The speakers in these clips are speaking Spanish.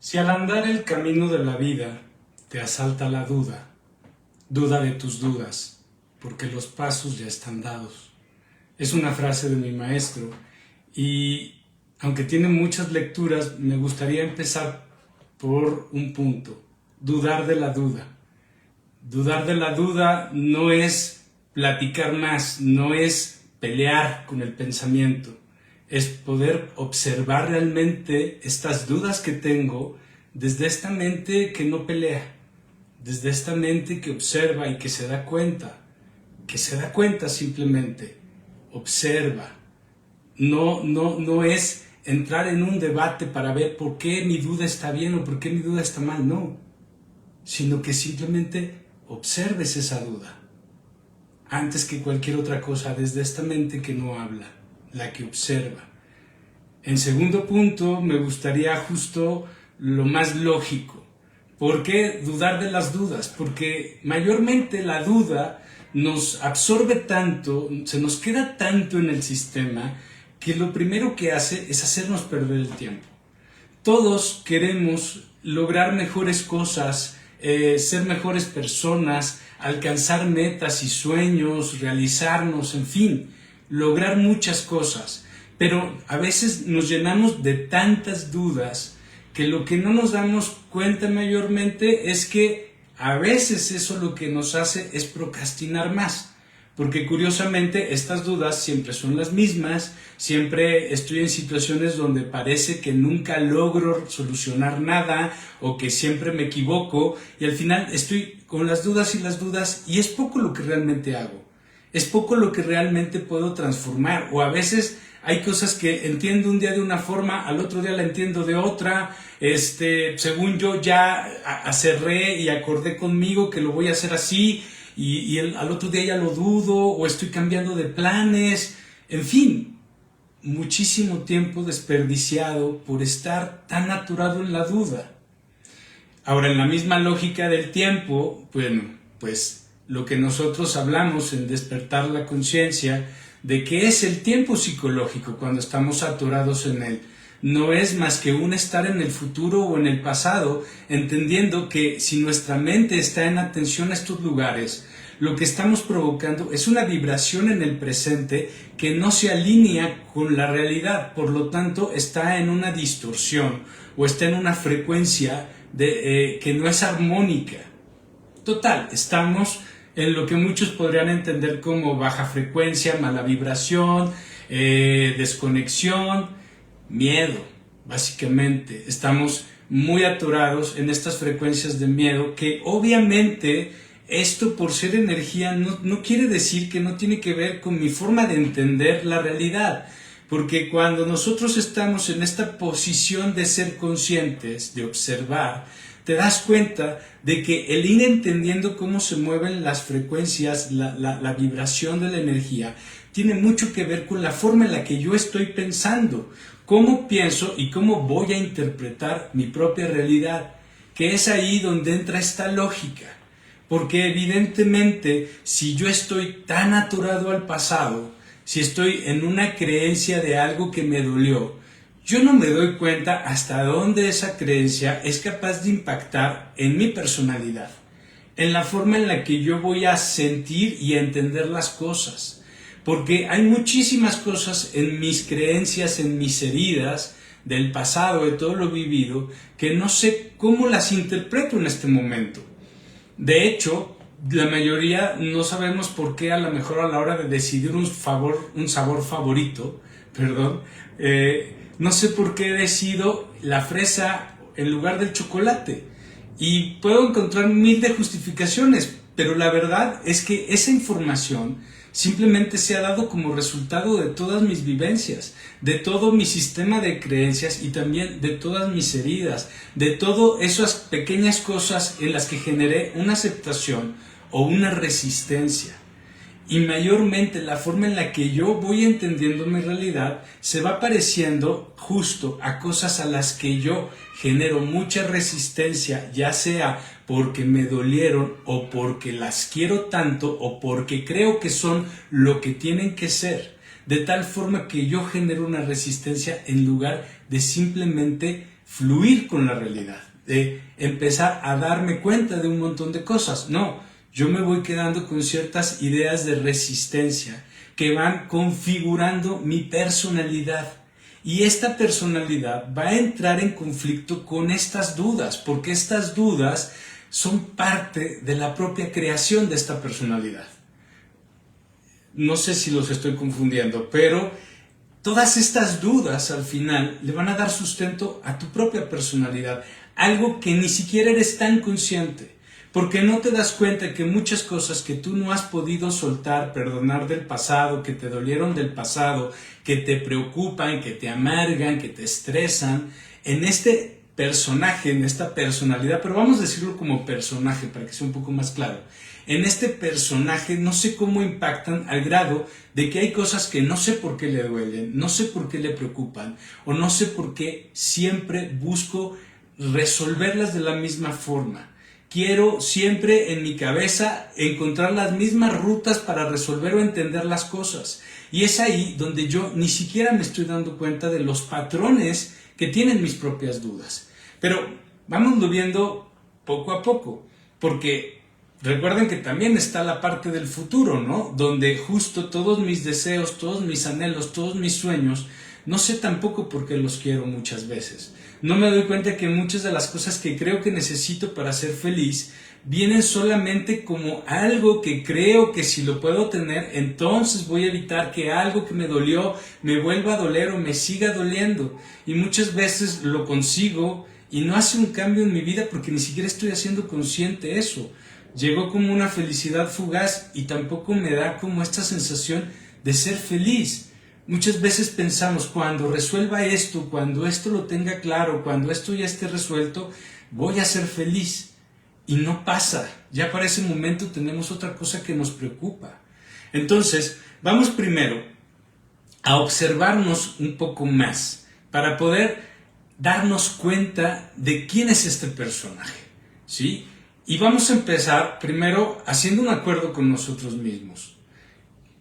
Si al andar el camino de la vida te asalta la duda, duda de tus dudas, porque los pasos ya están dados. Es una frase de mi maestro y aunque tiene muchas lecturas, me gustaría empezar por un punto: dudar de la duda. Dudar de la duda no es platicar más, no es pelear con el pensamiento, es poder observar realmente estas dudas que tengo desde esta mente que no pelea, desde esta mente que observa y que se da cuenta simplemente, observa. No es entrar en un debate para ver por qué mi duda está bien o por qué mi duda está mal, no, sino que simplemente observes esa duda, antes que cualquier otra cosa, desde esta mente que no habla, la que observa. En segundo punto, me gustaría justo lo más lógico. ¿Por qué dudar de las dudas? Porque mayormente la duda nos absorbe tanto, se nos queda tanto en el sistema, que lo primero que hace es hacernos perder el tiempo. Todos queremos lograr mejores cosas, ser mejores personas, alcanzar metas y sueños, realizarnos, en fin, lograr muchas cosas. Pero a veces nos llenamos de tantas dudas que lo que no nos damos cuenta mayormente es que a veces eso lo que nos hace es procrastinar más. Porque curiosamente estas dudas siempre son las mismas, siempre estoy en situaciones donde parece que nunca logro solucionar nada o que siempre me equivoco y al final estoy con las dudas y es poco lo que realmente hago, es poco lo que realmente puedo transformar, o a veces hay cosas que entiendo un día de una forma, al otro día la entiendo de otra, según yo ya acerré y acordé conmigo que lo voy a hacer así, al otro día ya lo dudo o estoy cambiando de planes, en fin, muchísimo tiempo desperdiciado por estar tan aturado en la duda. Ahora, en la misma lógica del tiempo, bueno, pues lo que nosotros hablamos en despertar la conciencia de qué es el tiempo psicológico cuando estamos atorados en él, no es más que un estar en el futuro o en el pasado, entendiendo que si nuestra mente está en atención a estos lugares, lo que estamos provocando es una vibración en el presente que no se alinea con la realidad, por lo tanto está en una distorsión o está en una frecuencia que no es armónica. Total, estamos en lo que muchos podrían entender como baja frecuencia, mala vibración, desconexión, miedo, básicamente. Estamos muy atorados en estas frecuencias de miedo que obviamente esto, por ser energía, no quiere decir que no tiene que ver con mi forma de entender la realidad. Porque cuando nosotros estamos en esta posición de ser conscientes, de observar, te das cuenta de que el ir entendiendo cómo se mueven las frecuencias, la vibración de la energía, tiene mucho que ver con la forma en la que yo estoy pensando, cómo pienso y cómo voy a interpretar mi propia realidad, que es ahí donde entra esta lógica. Porque evidentemente, si yo estoy tan atorado al pasado, si estoy en una creencia de algo que me dolió, yo no me doy cuenta hasta dónde esa creencia es capaz de impactar en mi personalidad, en la forma en la que yo voy a sentir y a entender las cosas. Porque hay muchísimas cosas en mis creencias, en mis heridas del pasado, de todo lo vivido, que no sé cómo las interpreto en este momento. De hecho, la mayoría no sabemos por qué, a lo mejor a la hora de decidir un sabor favorito, no sé por qué decido la fresa en lugar del chocolate. Y puedo encontrar mil de justificaciones, pero la verdad es que esa información simplemente se ha dado como resultado de todas mis vivencias, de todo mi sistema de creencias y también de todas mis heridas, de todas esas pequeñas cosas en las que generé una aceptación o una resistencia. Y mayormente la forma en la que yo voy entendiendo mi realidad se va pareciendo justo a cosas a las que yo genero mucha resistencia, ya sea porque me dolieron o porque las quiero tanto o porque creo que son lo que tienen que ser, de tal forma que yo genero una resistencia en lugar de simplemente fluir con la realidad, de empezar a darme cuenta de un montón de cosas. No, yo me voy quedando con ciertas ideas de resistencia que van configurando mi personalidad. Y esta personalidad va a entrar en conflicto con estas dudas, porque estas dudas son parte de la propia creación de esta personalidad. No sé si los estoy confundiendo, pero todas estas dudas al final le van a dar sustento a tu propia personalidad, algo que ni siquiera eres tan consciente, porque no te das cuenta que muchas cosas que tú no has podido soltar, perdonar del pasado, que te dolieron del pasado, que te preocupan, que te amargan, que te estresan, en este personaje, en esta personalidad, pero vamos a decirlo como personaje para que sea un poco más claro. En este personaje no sé cómo impactan al grado de que hay cosas que no sé por qué le duelen, no sé por qué le preocupan, o no sé por qué siempre busco resolverlas de la misma forma. Quiero siempre en mi cabeza encontrar las mismas rutas para resolver o entender las cosas. Y es ahí donde yo ni siquiera me estoy dando cuenta de los patrones que tienen mis propias dudas. Pero vámonos viendo poco a poco, porque recuerden que también está la parte del futuro, ¿no? Donde justo todos mis deseos, todos mis anhelos, todos mis sueños, no sé tampoco por qué los quiero muchas veces. No me doy cuenta que muchas de las cosas que creo que necesito para ser feliz vienen solamente como algo que creo que si lo puedo tener, entonces voy a evitar que algo que me dolió me vuelva a doler o me siga doliendo. Y muchas veces lo consigo y no hace un cambio en mi vida porque ni siquiera estoy haciendo consciente eso. Llegó como una felicidad fugaz y tampoco me da como esta sensación de ser feliz. Muchas veces pensamos, cuando resuelva esto, cuando esto lo tenga claro, cuando esto ya esté resuelto, voy a ser feliz. Y no pasa. Ya para ese momento tenemos otra cosa que nos preocupa. Entonces, vamos primero a observarnos un poco más para poder darnos cuenta de quién es este personaje, ¿sí? Y vamos a empezar primero haciendo un acuerdo con nosotros mismos.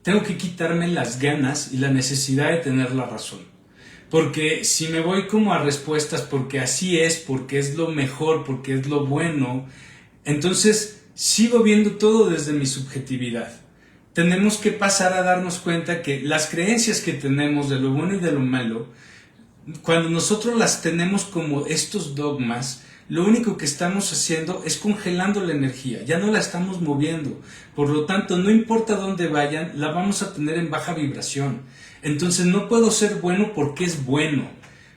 Tengo que quitarme las ganas y la necesidad de tener la razón. Porque si me voy como a respuestas porque así es, porque es lo mejor, porque es lo bueno, entonces sigo viendo todo desde mi subjetividad. Tenemos que pasar a darnos cuenta que las creencias que tenemos de lo bueno y de lo malo, cuando nosotros las tenemos como estos dogmas, lo único que estamos haciendo es congelando la energía, ya no la estamos moviendo. Por lo tanto, no importa dónde vayan, la vamos a tener en baja vibración. Entonces no puedo ser bueno porque es bueno.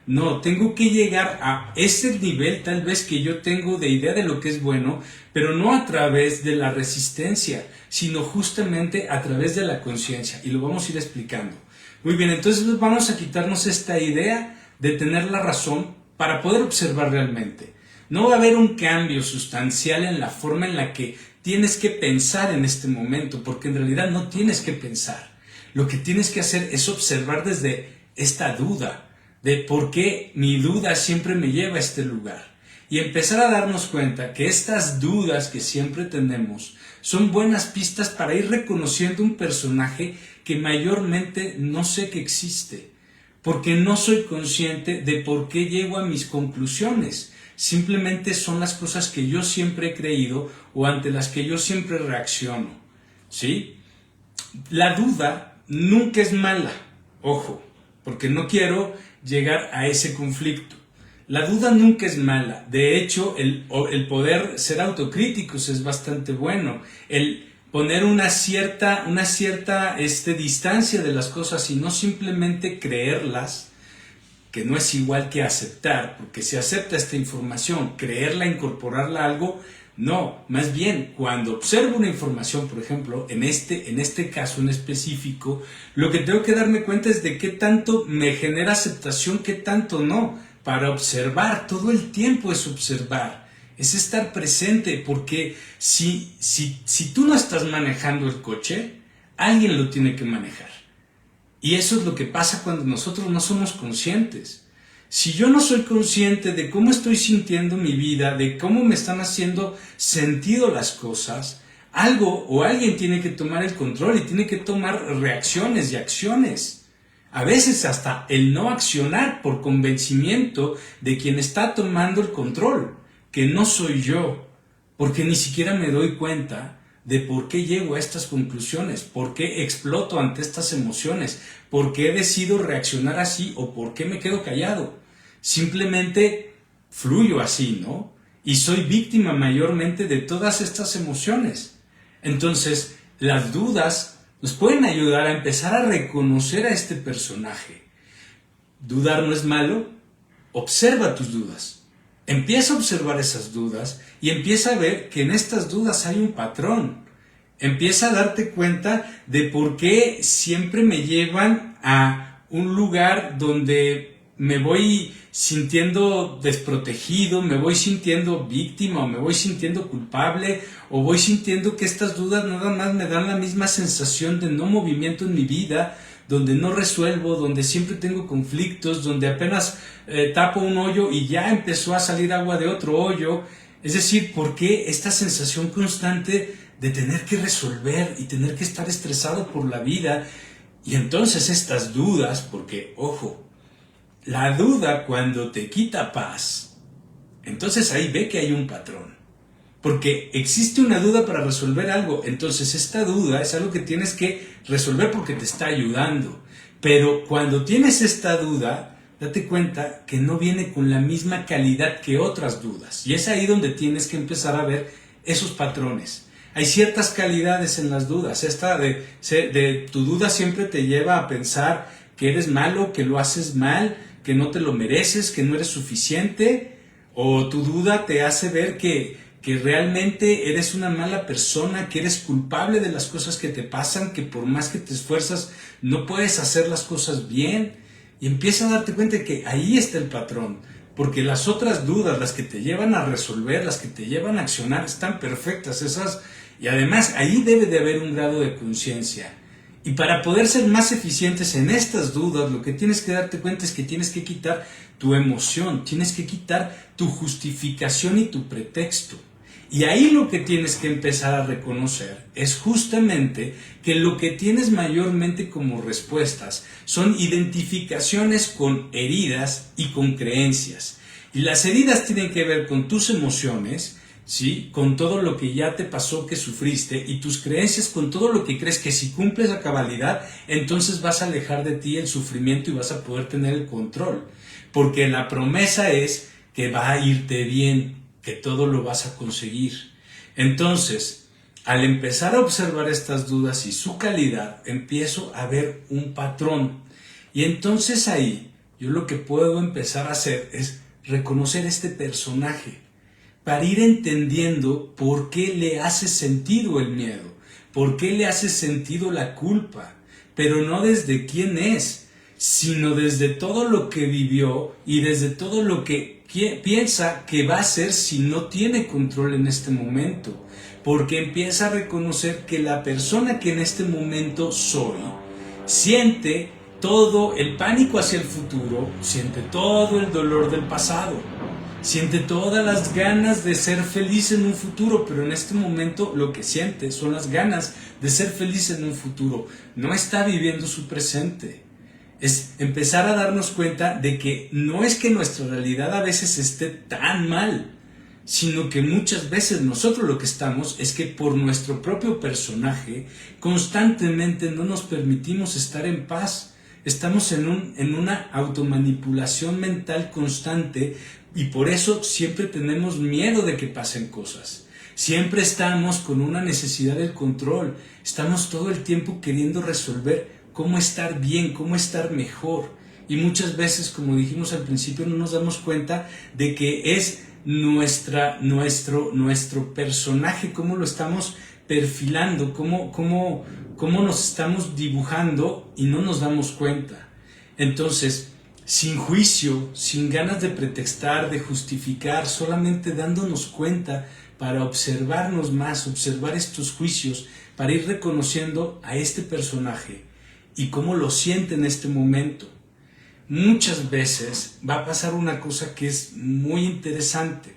No, tengo que llegar a ese nivel tal vez que yo tengo de idea de lo que es bueno, pero no a través de la resistencia, sino justamente a través de la conciencia. Y lo vamos a ir explicando. Muy bien, entonces vamos a quitarnos esta idea de tener la razón para poder observar realmente. No va a haber un cambio sustancial en la forma en la que tienes que pensar en este momento, porque en realidad no tienes que pensar. Lo que tienes que hacer es observar desde esta duda, de por qué mi duda siempre me lleva a este lugar. Y empezar a darnos cuenta que estas dudas que siempre tenemos son buenas pistas para ir reconociendo un personaje que mayormente no sé que existe, porque no soy consciente de por qué llego a mis conclusiones. Simplemente son las cosas que yo siempre he creído o ante las que yo siempre reacciono, ¿sí? La duda nunca es mala, ojo, porque no quiero llegar a ese conflicto. La duda nunca es mala. De hecho, el poder ser autocríticos es bastante bueno. El poner una cierta distancia de las cosas y no simplemente creerlas, que no es igual que aceptar, porque si acepta esta información, creerla, incorporarla a algo, no, más bien, cuando observo una información, por ejemplo, en este caso en específico, lo que tengo que darme cuenta es de qué tanto me genera aceptación, qué tanto no, para observar, todo el tiempo es observar, es estar presente, porque si tú no estás manejando el coche, alguien lo tiene que manejar. Y eso es lo que pasa cuando nosotros no somos conscientes. Si yo no soy consciente de cómo estoy sintiendo mi vida, de cómo me están haciendo sentido las cosas, algo o alguien tiene que tomar el control y tiene que tomar reacciones y acciones. A veces hasta el no accionar por convencimiento de quien está tomando el control, que no soy yo, porque ni siquiera me doy cuenta de por qué llego a estas conclusiones, por qué exploto ante estas emociones, por qué decido reaccionar así o por qué me quedo callado. Simplemente fluyo así, ¿no? Y soy víctima mayormente de todas estas emociones. Entonces, las dudas nos pueden ayudar a empezar a reconocer a este personaje. Dudar no es malo, observa tus dudas. Empieza a observar esas dudas y empieza a ver que en estas dudas hay un patrón. Empieza a darte cuenta de por qué siempre me llevan a un lugar donde me voy sintiendo desprotegido, me voy sintiendo víctima o me voy sintiendo culpable o voy sintiendo que estas dudas nada más me dan la misma sensación de no movimiento en mi vida, donde no resuelvo, donde siempre tengo conflictos, donde apenas tapo un hoyo y ya empezó a salir agua de otro hoyo. Es decir, ¿por qué esta sensación constante de tener que resolver y tener que estar estresado por la vida? Y entonces estas dudas, porque, ojo, la duda cuando te quita paz, entonces ahí ve que hay un patrón. Porque existe una duda para resolver algo, entonces esta duda es algo que tienes que resolver porque te está ayudando. Pero cuando tienes esta duda, date cuenta que no viene con la misma calidad que otras dudas. Y es ahí donde tienes que empezar a ver esos patrones. Hay ciertas calidades en las dudas. Esta de tu duda siempre te lleva a pensar que eres malo, que lo haces mal, que no te lo mereces, que no eres suficiente. O tu duda te hace ver que realmente eres una mala persona, que eres culpable de las cosas que te pasan, que por más que te esfuerzas no puedes hacer las cosas bien. Y empieza a darte cuenta de que ahí está el patrón, porque las otras dudas, las que te llevan a resolver, las que te llevan a accionar, están perfectas esas, y además ahí debe de haber un grado de conciencia. Y para poder ser más eficientes en estas dudas, lo que tienes que darte cuenta es que tienes que quitar tu emoción, tienes que quitar tu justificación y tu pretexto. Y ahí lo que tienes que empezar a reconocer es justamente que lo que tienes mayormente como respuestas son identificaciones con heridas y con creencias. Y las heridas tienen que ver con tus emociones, ¿sí? Con todo lo que ya te pasó, que sufriste, y tus creencias con todo lo que crees que si cumples a cabalidad, entonces vas a alejar de ti el sufrimiento y vas a poder tener el control. Porque la promesa es que va a irte bien, que todo lo vas a conseguir. Entonces, al empezar a observar estas dudas y su calidad, empiezo a ver un patrón. Y entonces ahí, yo lo que puedo empezar a hacer es reconocer este personaje, para ir entendiendo por qué le hace sentido el miedo, por qué le hace sentido la culpa, pero no desde quién es, sino desde todo lo que vivió y desde todo lo que piensa que va a hacer si no tiene control en este momento, porque empieza a reconocer que la persona que en este momento soy siente todo el pánico hacia el futuro, siente todo el dolor del pasado, siente todas las ganas de ser feliz en un futuro, pero en este momento lo que siente son las ganas de ser feliz en un futuro. No está viviendo su presente. Es empezar a darnos cuenta de que no es que nuestra realidad a veces esté tan mal, sino que muchas veces nosotros lo que estamos es que por nuestro propio personaje constantemente no nos permitimos estar en paz. Estamos en una automanipulación mental constante y por eso siempre tenemos miedo de que pasen cosas. Siempre estamos con una necesidad del control. Estamos todo el tiempo queriendo resolver cómo estar bien, cómo estar mejor. Y muchas veces, como dijimos al principio, no nos damos cuenta de que es nuestro personaje, cómo lo estamos perfilando, cómo nos estamos dibujando y no nos damos cuenta. Entonces, sin juicio, sin ganas de pretextar, de justificar, solamente dándonos cuenta para observarnos más, observar estos juicios, para ir reconociendo a este personaje y cómo lo siente en este momento. Muchas veces va a pasar una cosa que es muy interesante.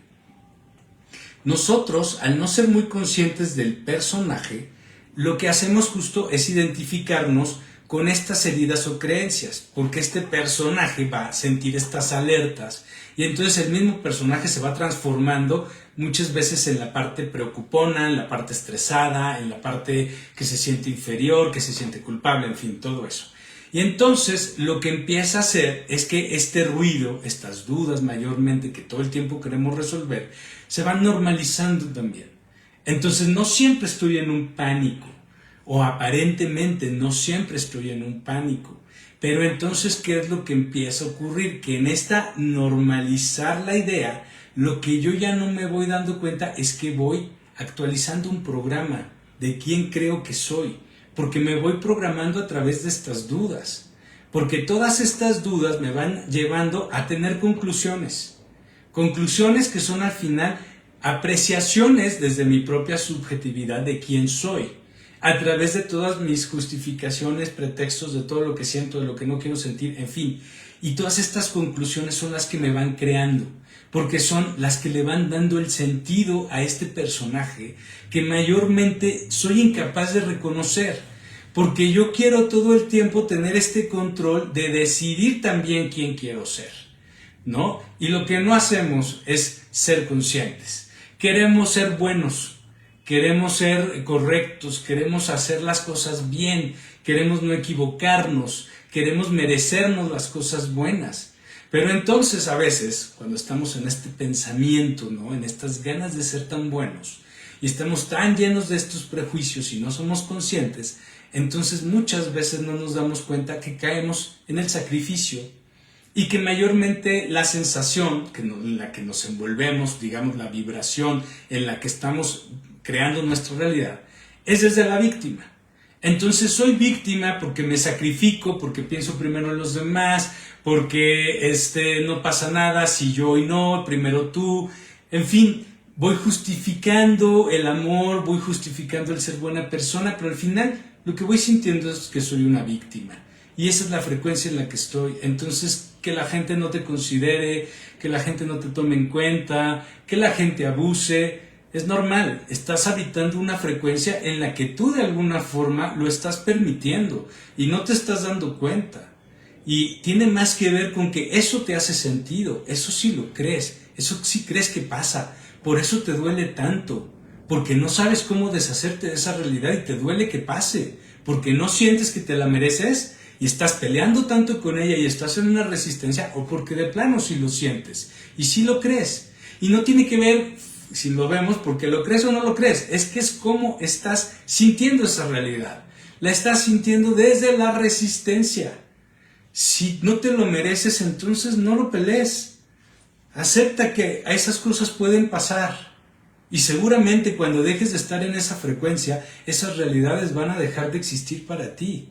Nosotros, al no ser muy conscientes del personaje, lo que hacemos justo es identificarnos con estas heridas o creencias, porque este personaje va a sentir estas alertas y entonces el mismo personaje se va transformando muchas veces en la parte preocupona, en la parte estresada, en la parte que se siente inferior, que se siente culpable, en fin, todo eso. Y entonces lo que empieza a hacer es que este ruido, estas dudas mayormente que todo el tiempo queremos resolver, se van normalizando también. Entonces no siempre estoy en un pánico, o aparentemente no siempre estoy en un pánico. Pero entonces, ¿qué es lo que empieza a ocurrir? Que en esta normalizar la idea, lo que yo ya no me voy dando cuenta es que voy actualizando un programa de quién creo que soy, porque me voy programando a través de estas dudas, porque todas estas dudas me van llevando a tener conclusiones que son al final apreciaciones desde mi propia subjetividad de quién soy, a través de todas mis justificaciones, pretextos, de todo lo que siento, de lo que no quiero sentir, en fin. Y todas estas conclusiones son las que me van creando, porque son las que le van dando el sentido a este personaje que mayormente soy incapaz de reconocer, porque yo quiero todo el tiempo tener este control de decidir también quién quiero ser, ¿no? Y lo que no hacemos es ser conscientes. Queremos ser buenos, queremos ser correctos, queremos hacer las cosas bien, queremos no equivocarnos, queremos merecernos las cosas buenas. Pero entonces a veces, cuando estamos en este pensamiento, ¿no?, en estas ganas de ser tan buenos, y estamos tan llenos de estos prejuicios y no somos conscientes, entonces muchas veces no nos damos cuenta que caemos en el sacrificio y que mayormente la sensación en la que nos envolvemos, digamos la vibración en la que estamos creando nuestra realidad, es desde la víctima. Entonces soy víctima porque me sacrifico, porque pienso primero en los demás, porque no pasa nada si yo y no, primero tú, en fin, voy justificando el amor, voy justificando el ser buena persona, pero al final lo que voy sintiendo es que soy una víctima. Y esa es la frecuencia en la que estoy. Entonces, que la gente no te considere, que la gente no te tome en cuenta, que la gente abuse, es normal. Estás habitando una frecuencia en la que tú de alguna forma lo estás permitiendo y no te estás dando cuenta. Y tiene más que ver con que eso te hace sentido, eso sí lo crees, eso sí crees que pasa. Por eso te duele tanto, porque no sabes cómo deshacerte de esa realidad y te duele que pase, porque no sientes que te la mereces y estás peleando tanto con ella y estás en una resistencia, o porque de plano sí lo sientes y sí lo crees. Y no tiene que ver si lo vemos porque lo crees o no lo crees, es que es cómo estás sintiendo esa realidad. La estás sintiendo desde la resistencia. Si no te lo mereces, entonces no lo pelees. Acepta que esas cosas pueden pasar. Y seguramente cuando dejes de estar en esa frecuencia, esas realidades van a dejar de existir para ti.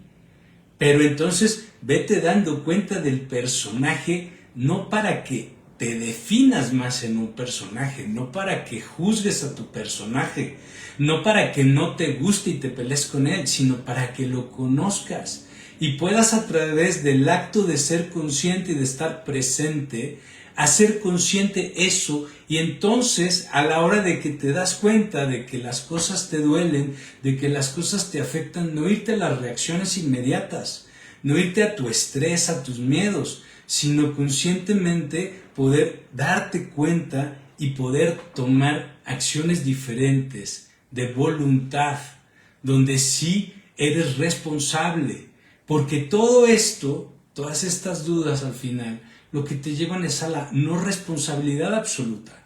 Pero entonces vete dando cuenta del personaje, no para que te definas más en un personaje, no para que juzgues a tu personaje, no para que no te guste y te pelees con él, sino para que lo conozcas y puedas a través del acto de ser consciente y de estar presente, hacer consciente eso, y entonces a la hora de que te das cuenta de que las cosas te duelen, de que las cosas te afectan, no irte a las reacciones inmediatas, no irte a tu estrés, a tus miedos, sino conscientemente poder darte cuenta y poder tomar acciones diferentes de voluntad, donde sí eres responsable, porque todo esto, todas estas dudas al final, lo que te llevan es a la no responsabilidad absoluta,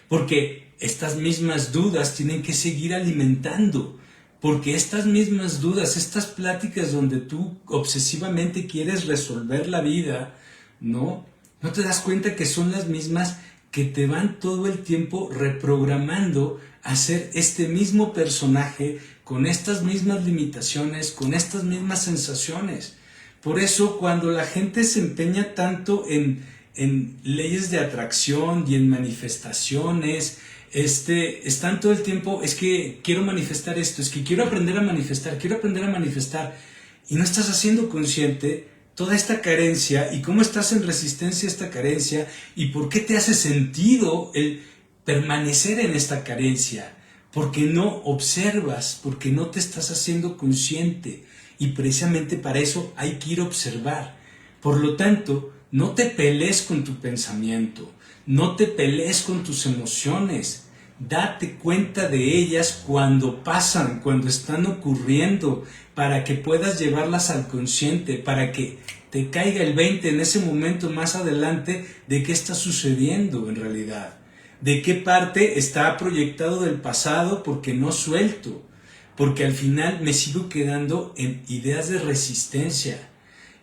porque estas mismas dudas tienen que seguir alimentando, porque estas mismas dudas, estas pláticas donde tú obsesivamente quieres resolver la vida, no te das cuenta que son las mismas que te van todo el tiempo reprogramando a ser este mismo personaje con estas mismas limitaciones, con estas mismas sensaciones. Por eso cuando la gente se empeña tanto en leyes de atracción y en manifestaciones, están todo el tiempo, es que quiero manifestar esto, es que quiero aprender a manifestar, y no estás haciendo consciente toda esta carencia y cómo estás en resistencia a esta carencia y por qué te hace sentido el permanecer en esta carencia, porque no observas, porque no te estás haciendo consciente. y precisamente para eso hay que ir a observar. Por lo tanto, no te pelees con tu pensamiento, no te pelees con tus emociones. Date cuenta de ellas cuando pasan, cuando están ocurriendo, para que puedas llevarlas al consciente, para que te caiga el 20 en ese momento más adelante de qué está sucediendo en realidad, de qué parte está proyectado del pasado porque no suelto, porque al final me sigo quedando en ideas de resistencia.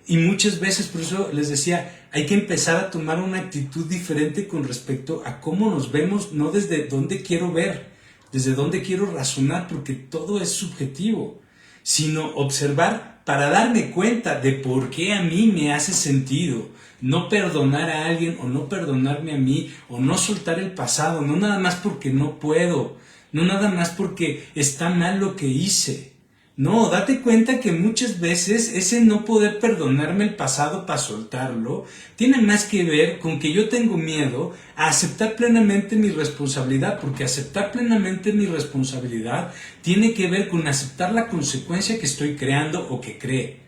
Y muchas veces, por eso les decía, hay que empezar a tomar una actitud diferente con respecto a cómo nos vemos, no desde dónde quiero ver, desde dónde quiero razonar, porque todo es subjetivo, sino observar para darme cuenta de por qué a mí me hace sentido no perdonar a alguien o no perdonarme a mí o no soltar el pasado, no nada más porque no puedo, no nada más porque está mal lo que hice. No, date cuenta que muchas veces ese no poder perdonarme el pasado para soltarlo tiene más que ver con que yo tengo miedo a aceptar plenamente mi responsabilidad, porque aceptar plenamente mi responsabilidad tiene que ver con aceptar la consecuencia que estoy creando o que cree.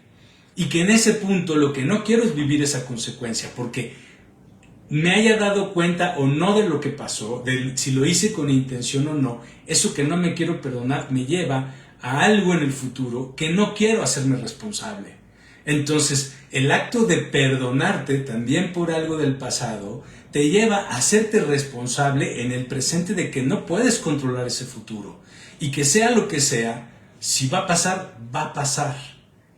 Y que en ese punto lo que no quiero es vivir esa consecuencia, porque me haya dado cuenta o no de lo que pasó, de si lo hice con intención o no, eso que no me quiero perdonar me lleva a algo en el futuro que no quiero hacerme responsable. Entonces, el acto de perdonarte también por algo del pasado te lleva a hacerte responsable en el presente de que no puedes controlar ese futuro y que sea lo que sea, si va a pasar, va a pasar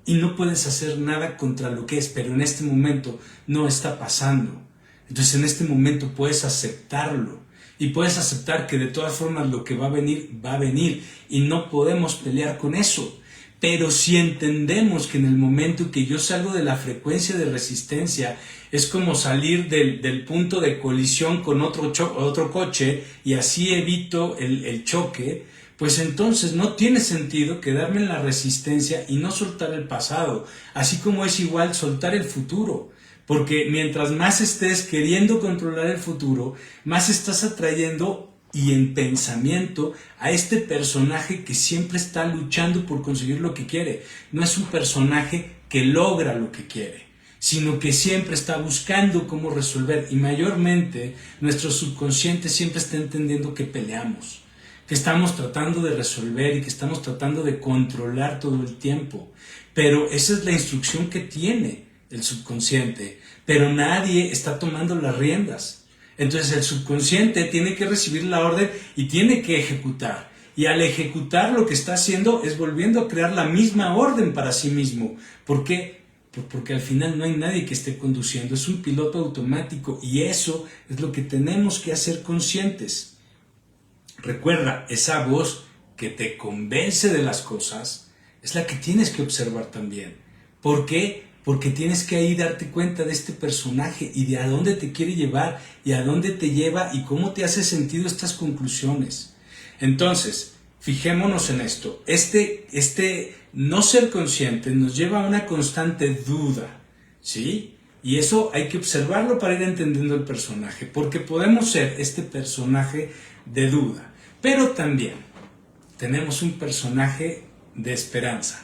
y no puedes hacer nada contra lo que es, pero en este momento no está pasando. Entonces en este momento puedes aceptarlo y puedes aceptar que de todas formas lo que va a venir y no podemos pelear con eso. Pero si entendemos que en el momento que yo salgo de la frecuencia de resistencia es como salir del punto de colisión con otro coche y así evito el choque, pues entonces no tiene sentido quedarme en la resistencia y no soltar el pasado, así como es igual soltar el futuro. Porque mientras más estés queriendo controlar el futuro, más estás atrayendo y en pensamiento a este personaje que siempre está luchando por conseguir lo que quiere. No es un personaje que logra lo que quiere, sino que siempre está buscando cómo resolver. Y mayormente nuestro subconsciente siempre está entendiendo que peleamos, que estamos tratando de resolver y que estamos tratando de controlar todo el tiempo. Pero esa es la instrucción que tiene el subconsciente, pero nadie está tomando las riendas. Entonces el subconsciente tiene que recibir la orden y tiene que ejecutar. Y al ejecutar lo que está haciendo es volviendo a crear la misma orden para sí mismo. ¿Por qué? Porque al final no hay nadie que esté conduciendo, es un piloto automático y eso es lo que tenemos que hacer conscientes. Recuerda, esa voz que te convence de las cosas es la que tienes que observar también. ¿Por qué? Porque tienes que ahí darte cuenta de este personaje y de a dónde te quiere llevar y a dónde te lleva y cómo te hace sentido estas conclusiones. Entonces, fijémonos en esto. Este no ser consciente nos lleva a una constante duda, ¿sí? Y eso hay que observarlo para ir entendiendo el personaje, porque podemos ser este personaje de duda, pero también tenemos un personaje de esperanza.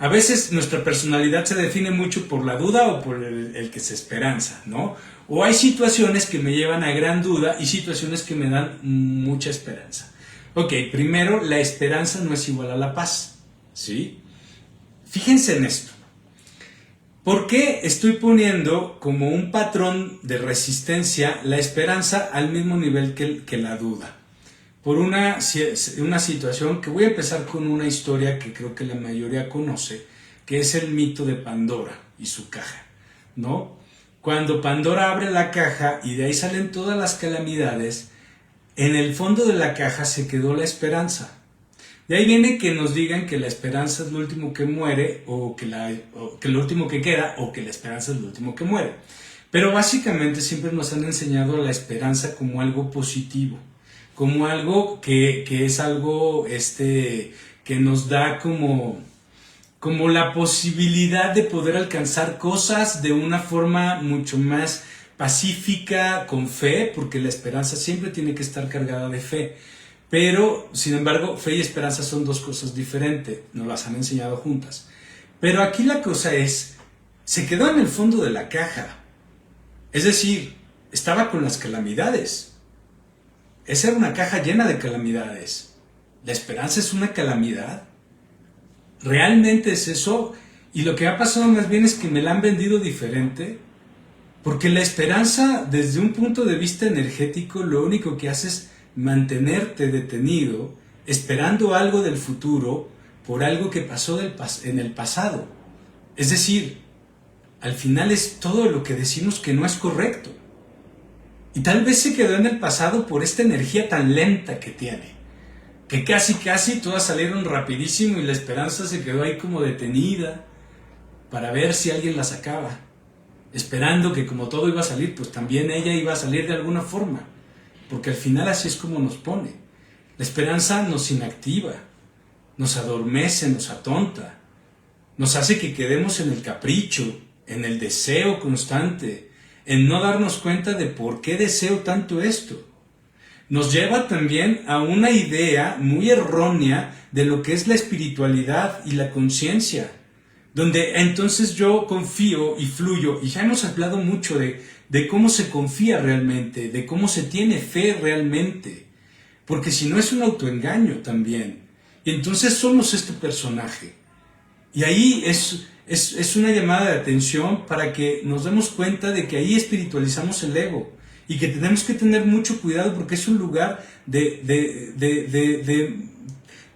A veces nuestra personalidad se define mucho por la duda o por el que se esperanza, ¿no? O hay situaciones que me llevan a gran duda y situaciones que me dan mucha esperanza. Ok, primero, la esperanza no es igual a la paz, ¿sí? Fíjense en esto. ¿Por qué estoy poniendo como un patrón de resistencia la esperanza al mismo nivel que la duda? Por una situación que voy a empezar con una historia que creo que la mayoría conoce, que es el mito de Pandora y su caja, ¿no? Cuando Pandora abre la caja y de ahí salen todas las calamidades, en el fondo de la caja se quedó la esperanza. De ahí viene que nos digan que la esperanza es lo último que muere, o que lo último que queda, o que la esperanza es lo último que muere. Pero básicamente siempre nos han enseñado la esperanza como algo positivo, como algo que es algo que nos da como la posibilidad de poder alcanzar cosas de una forma mucho más pacífica, con fe, porque la esperanza siempre tiene que estar cargada de fe. Pero, sin embargo, fe y esperanza son dos cosas diferentes, nos las han enseñado juntas. Pero aquí la cosa es, se quedó en el fondo de la caja. Es decir, estaba con las calamidades. Esa era una caja llena de calamidades. ¿La esperanza es una calamidad? ¿Realmente es eso? Y lo que ha pasado más bien es que me la han vendido diferente. Porque la esperanza, desde un punto de vista energético, lo único que hace es mantenerte detenido, esperando algo del futuro por algo que pasó en el pasado. Es decir, al final es todo lo que decimos que no es correcto. Y tal vez se quedó en el pasado por esta energía tan lenta que tiene, que casi todas salieron rapidísimo y la esperanza se quedó ahí como detenida para ver si alguien la sacaba, esperando que como todo iba a salir, pues también ella iba a salir de alguna forma, porque al final así es como nos pone. La esperanza nos inactiva, nos adormece, nos atonta, nos hace que quedemos en el capricho, en el deseo constante, en no darnos cuenta de por qué deseo tanto esto. Nos lleva también a una idea muy errónea de lo que es la espiritualidad y la conciencia, donde entonces yo confío y fluyo, y ya hemos hablado mucho de cómo se confía realmente, de cómo se tiene fe realmente, porque si no es un autoengaño también, y entonces somos este personaje, y ahí es una llamada de atención para que nos demos cuenta de que ahí espiritualizamos el ego, y que tenemos que tener mucho cuidado porque es un lugar en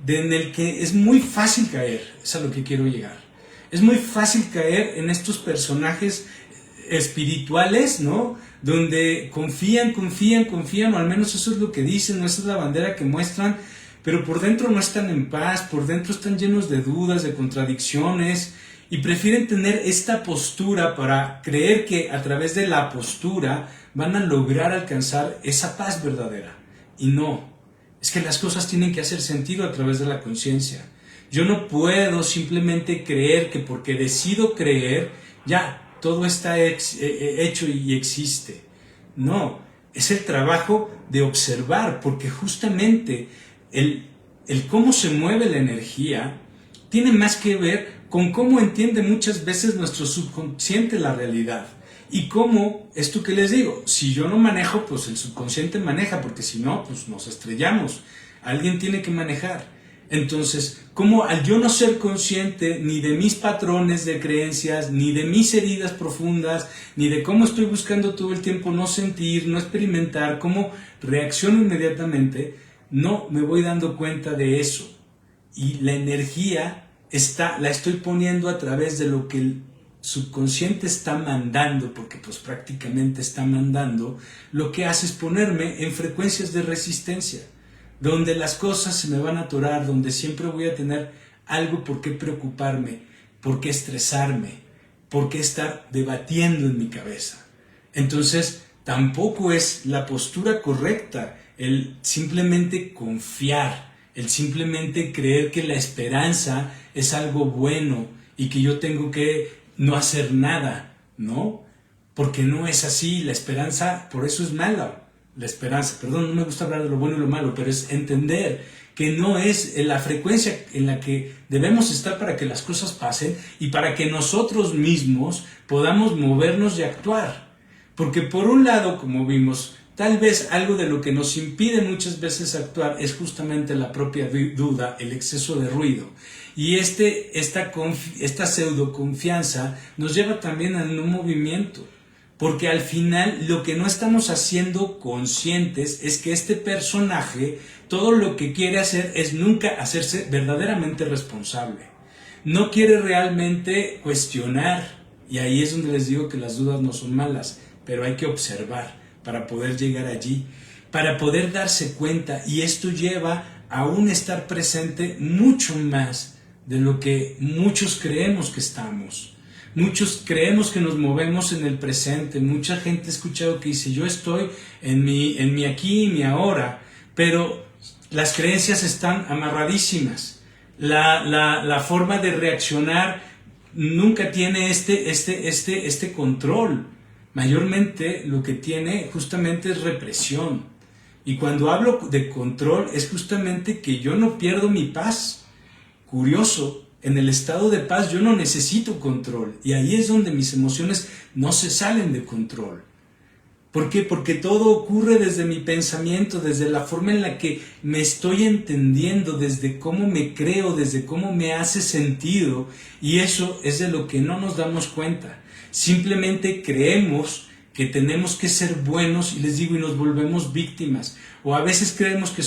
el que es muy fácil caer, es a lo que quiero llegar. Es muy fácil caer en estos personajes espirituales, ¿no? Donde confían, o al menos eso es lo que dicen, ¿no? Esa es la bandera que muestran, pero por dentro no están en paz, por dentro están llenos de dudas, de contradicciones, y prefieren tener esta postura para creer que a través de la postura van a lograr alcanzar esa paz verdadera. Y no, es que las cosas tienen que hacer sentido a través de la conciencia. Yo no puedo simplemente creer que porque decido creer, ya, todo está hecho y existe. No, es el trabajo de observar, porque justamente el cómo se mueve la energía tiene más que ver con cómo entiende muchas veces nuestro subconsciente la realidad. Y cómo, esto que les digo, si yo no manejo, pues el subconsciente maneja, porque si no, pues nos estrellamos. Alguien tiene que manejar. Entonces, como al yo no ser consciente ni de mis patrones de creencias, ni de mis heridas profundas, ni de cómo estoy buscando todo el tiempo no sentir, no experimentar, cómo reacciono inmediatamente, no me voy dando cuenta de eso. Y la energía la estoy poniendo a través de lo que el subconsciente está mandando, porque pues prácticamente está mandando, lo que hace es ponerme en frecuencias de resistencia, donde las cosas se me van a atorar, donde siempre voy a tener algo por qué preocuparme, por qué estresarme, por qué estar debatiendo en mi cabeza. Entonces, tampoco es la postura correcta el simplemente confiar, el simplemente creer que la esperanza es algo bueno y que yo tengo que no hacer nada, ¿no? Porque no es así, la esperanza, por eso es mala. La esperanza, perdón, no me gusta hablar de lo bueno y lo malo, pero es entender que no es la frecuencia en la que debemos estar para que las cosas pasen y para que nosotros mismos podamos movernos y actuar. Porque por un lado, como vimos, tal vez algo de lo que nos impide muchas veces actuar es justamente la propia duda, el exceso de ruido. Y esta pseudo confianza nos lleva también a un movimiento. Porque al final lo que no estamos haciendo conscientes es que este personaje todo lo que quiere hacer es nunca hacerse verdaderamente responsable. No quiere realmente cuestionar. Y ahí es donde les digo que las dudas no son malas, pero hay que observar para poder llegar allí, para poder darse cuenta. Y esto lleva a un estar presente mucho más de lo que muchos creemos que estamos. Muchos creemos que nos movemos en el presente. Mucha gente ha escuchado que dice, yo estoy en mi aquí y mi ahora, pero las creencias están amarradísimas. La forma de reaccionar nunca tiene este control. Mayormente lo que tiene justamente es represión. Y cuando hablo de control es justamente que yo no pierdo mi paz. Curioso, En el estado de paz yo no necesito control y ahí es donde mis emociones no se salen de control. ¿Por qué? Porque todo ocurre desde mi pensamiento, desde la forma en la que me estoy entendiendo, desde cómo me creo, desde cómo me hace sentido, y eso es de lo que no nos damos cuenta. Simplemente creemos que tenemos que ser buenos y les digo, y nos volvemos víctimas. O a veces creemos que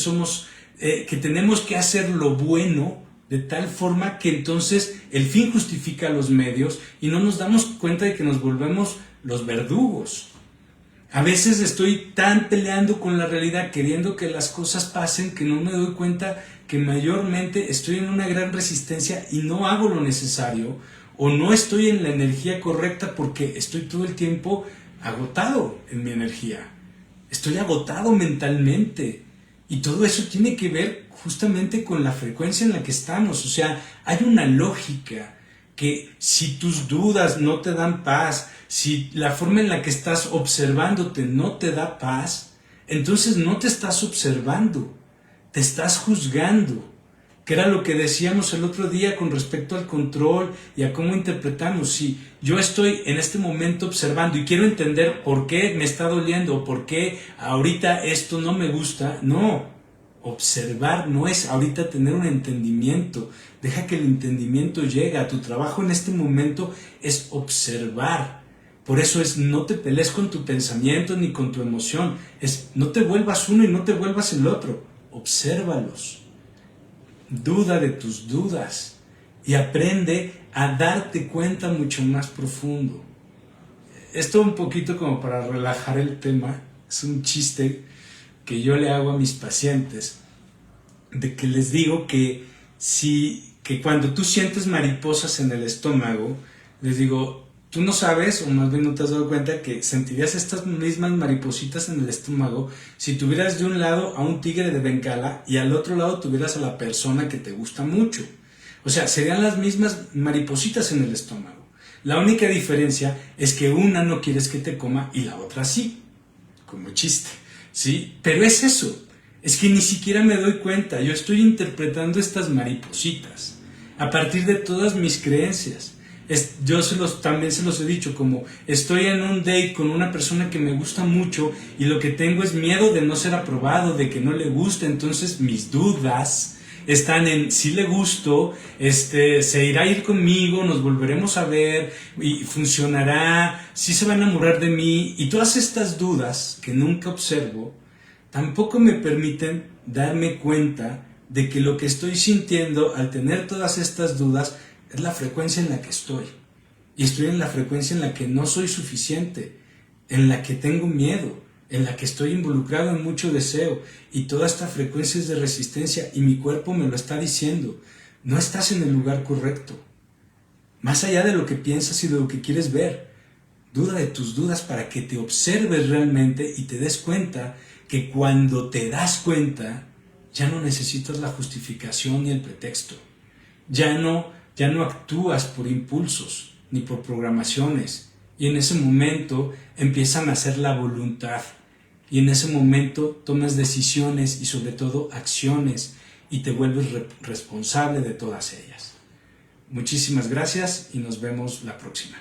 que tenemos que hacer lo bueno de tal forma que entonces el fin justifica los medios y no nos damos cuenta de que nos volvemos los verdugos. A veces estoy tan peleando con la realidad, queriendo que las cosas pasen, que no me doy cuenta que mayormente estoy en una gran resistencia y no hago lo necesario, o no estoy en la energía correcta porque estoy todo el tiempo agotado en mi energía. Estoy agotado mentalmente. Y todo eso tiene que ver justamente con la frecuencia en la que estamos. O sea, hay una lógica que si tus dudas no te dan paz, si la forma en la que estás observándote no te da paz, entonces no te estás observando, te estás juzgando, que era lo que decíamos el otro día con respecto al control y a cómo interpretamos. Si yo estoy en este momento observando y quiero entender por qué me está doliendo o por qué ahorita esto no me gusta, no. Observar no es ahorita tener un entendimiento. Deja que el entendimiento llegue. Tu trabajo en este momento es observar. Por eso es no te pelees con tu pensamiento ni con tu emoción. Es no te vuelvas uno y no te vuelvas el otro. Obsérvalos. Duda de tus dudas y aprende a darte cuenta mucho más profundo. Esto un poquito como para relajar el tema. Es un chiste que yo le hago a mis pacientes, de que les digo que cuando tú sientes mariposas en el estómago, les digo, tú no sabes, o más bien no te has dado cuenta que sentirías estas mismas maripositas en el estómago si tuvieras de un lado a un tigre de Bengala y al otro lado tuvieras a la persona que te gusta mucho. O sea, serían las mismas maripositas en el estómago. La única diferencia es que una no quieres que te coma y la otra sí, como chiste. ¿Sí? Pero es eso, es que ni siquiera me doy cuenta, yo estoy interpretando estas maripositas a partir de todas mis creencias. Yo también se los he dicho, como estoy en un date con una persona que me gusta mucho y lo que tengo es miedo de no ser aprobado, de que no le guste, entonces mis dudas están en si le gusto, se irá a ir conmigo, nos volveremos a ver y funcionará, si se va a enamorar de mí, y todas estas dudas que nunca observo tampoco me permiten darme cuenta de que lo que estoy sintiendo al tener todas estas dudas es la frecuencia en la que estoy, y estoy en la frecuencia en la que no soy suficiente, en la que tengo miedo, en la que estoy involucrado en mucho deseo, y toda esta frecuencia es de resistencia y mi cuerpo me lo está diciendo, no estás en el lugar correcto. Más allá de lo que piensas y de lo que quieres ver, duda de tus dudas para que te observes realmente y te des cuenta que cuando te das cuenta ya no necesitas la justificación ni el pretexto, ya no actúas por impulsos ni por programaciones, y en ese momento empieza a nacer la voluntad, y en ese momento tomas decisiones y sobre todo acciones y te vuelves responsable de todas ellas. Muchísimas gracias y nos vemos la próxima.